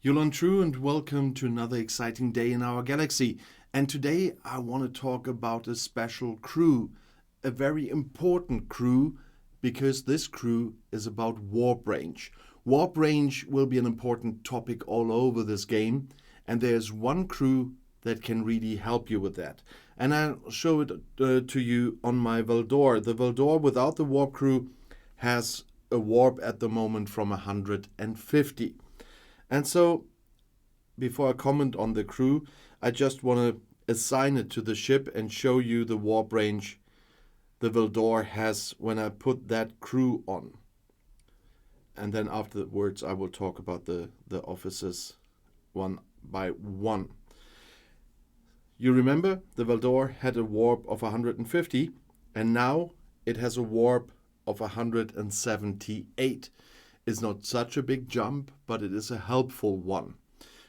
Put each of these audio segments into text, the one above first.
Yulon True and welcome to another exciting day in our galaxy. And today I want to talk about a special crew, a very important crew, because this crew is about warp range. Warp range will be an important topic all over this game, and there's one crew that can really help you with that. And I'll show it to you on my Veldor. The Veldor without the warp crew has a warp at the moment from 150. And so, before I comment on the crew, I just want to assign it to the ship and show you the warp range the Veldor has when I put that crew on. And then afterwards I will talk about the officers one by one. You remember the Veldor had a warp of 150 and now it has a warp of 178. It's not such a big jump, but it is a helpful one.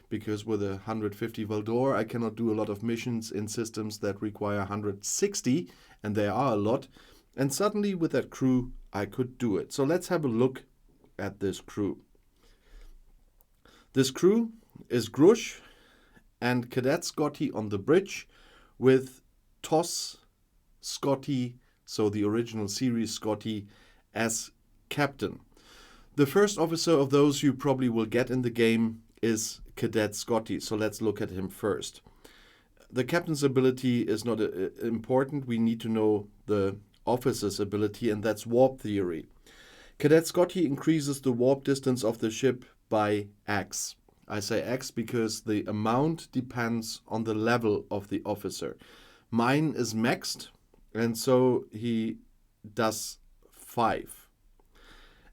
Because with a 150 Veldor, I cannot do a lot of missions in systems that require 160, and there are a lot. And suddenly with that crew, I could do it. So let's have a look at this crew. This crew is Grush and Cadet Scotty on the bridge with TOS Scotty, so the original series Scotty, as captain. The first officer of those you probably will get in the game is Cadet Scotty, so let's look at him first. The captain's ability is not important. We need to know the officer's ability, and that's warp theory. Cadet Scotty increases the warp distance of the ship by X. I say X because the amount depends on the level of the officer. Mine is maxed, and so he does 5.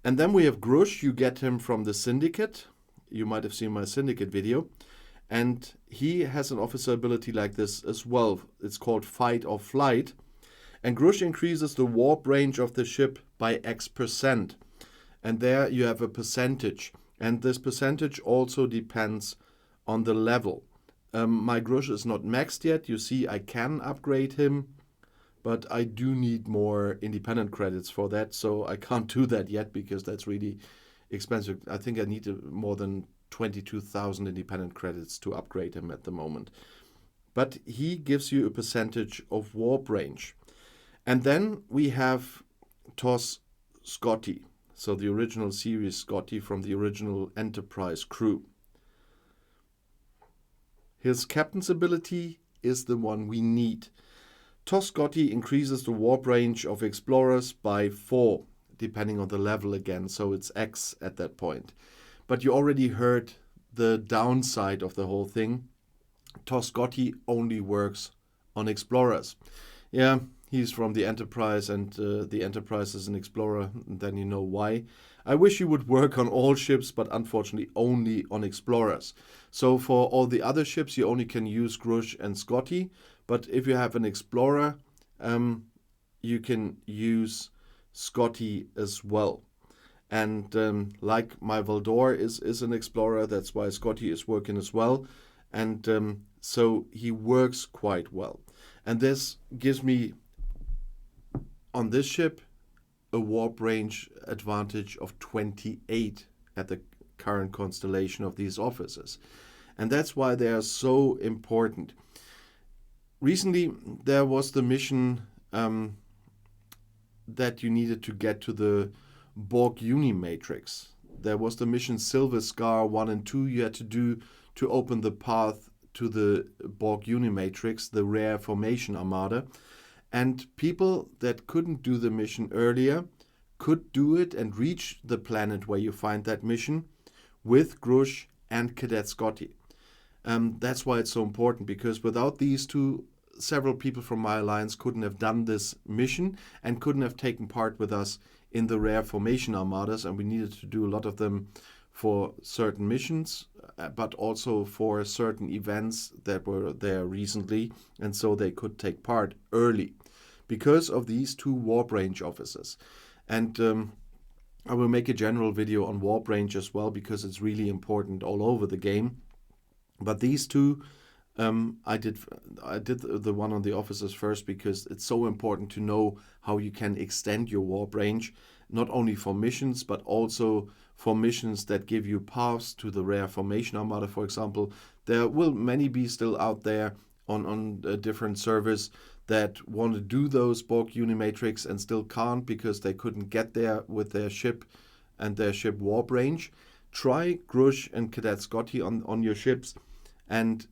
And then we have Grush. You get him from the Syndicate. You might have seen my Syndicate video. And he has an officer ability like this as well. It's called Fight or Flight. And Grush increases the warp range of the ship by X%. And there you have a percentage. And this percentage also depends on the level. My Grush is not maxed yet. You see, I can upgrade him. But I do need more independent credits for that, so I can't do that yet because that's really expensive. I think I need more than 22,000 independent credits to upgrade him at the moment. But he gives you a percentage of warp range. And then we have TOS Scotty, so the original series Scotty from the original Enterprise crew. His captain's ability is the one we need. TOS Scotty increases the warp range of explorers by 4, depending on the level again, so it's X at that point. But you already heard the downside of the whole thing. TOS Scotty only works on explorers. Yeah, he's from the Enterprise, and the Enterprise is an explorer, and then you know why. I wish he would work on all ships, but unfortunately only on explorers. So for all the other ships, you only can use Grush and Scotty. But if you have an explorer, you can use Scotty as well. And like my Veldor is an explorer, that's why Scotty is working as well. And so he works quite well. And this gives me, on this ship, a warp range advantage of 28 at the current constellation of these officers. And that's why they are so important. Recently, there was the mission that you needed to get to the Borg Unimatrix. There was the mission Silver Scar 1 and 2 you had to do to open the path to the Borg Unimatrix, the rare formation armada. And people that couldn't do the mission earlier could do it and reach the planet where you find that mission with Grush and Cadet Scotty. That's why it's so important, because without these two, several people from my alliance couldn't have done this mission and couldn't have taken part with us in the rare formation armadas, and we needed to do a lot of them for certain missions, but also for certain events that were there recently, and so they could take part early because of these two warp range officers. And I will make a general video on warp range as well, because it's really important all over the game. But these two, I did the one on the officers first because it's so important to know how you can extend your warp range. not only for missions, but also for missions that give you paths to the rare formation armada, for example. There will many be still out there on different servers that want to do those Borg Unimatrix and still can't because they couldn't get there with their ship and their ship warp range. Try Grush and Cadet Scotty on your ships and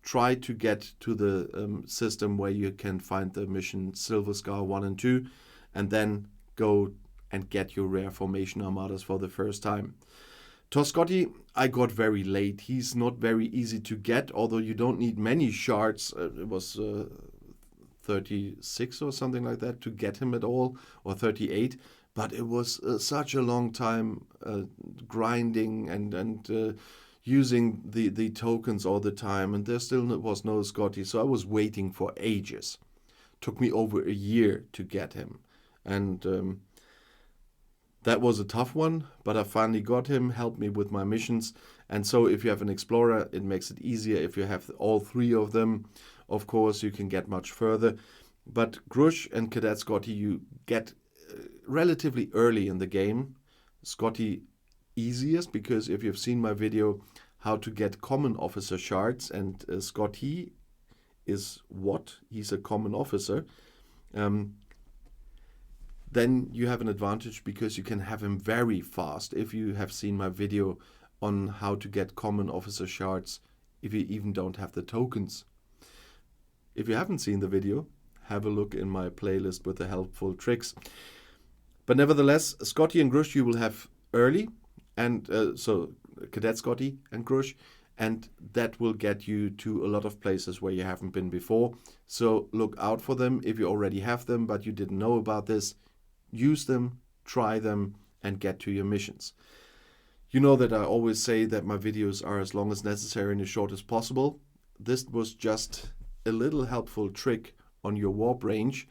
try to get to the system where you can find the mission Silver Scar 1 and 2, and then go and get your rare formation armadas for the first time. Toscotti, I got very late. He's not very easy to get, although you don't need many shards. It was 36 or something like that to get him at all, or 38. But it was such a long time grinding and using the tokens all the time, and there still was no Scotty, so I was waiting for ages. Took me over a year to get him, and that was a tough one, but I finally got him, helped me with my missions. And so if you have an Explorer, it makes it easier. If you have all three of them, of course, you can get much further. But Grush and Cadet Scotty, you get relatively early in the game. Scotty easiest, because if you've seen my video how to get common officer shards, and Scotty is what? He's a common officer. Then you have an advantage because you can have him very fast. If you have seen my video on how to get common officer shards, if you even don't have the tokens. If you haven't seen the video, have a look in my playlist with the helpful tricks. But nevertheless, Scotty and Grush you will have early, and so Cadet Scotty and Grush, and that will get you to a lot of places where you haven't been before. So look out for them. If you already have them but you didn't know about this, use them, try them, and get to your missions. You know that I always say that my videos are as long as necessary and as short as possible. This was just a little helpful trick on your warp range,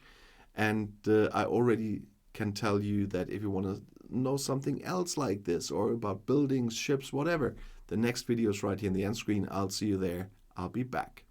and I already can tell you that if you want to know something else like this, or about buildings, ships, whatever, the next video is right here in the end screen. I'll see you there. I'll be back.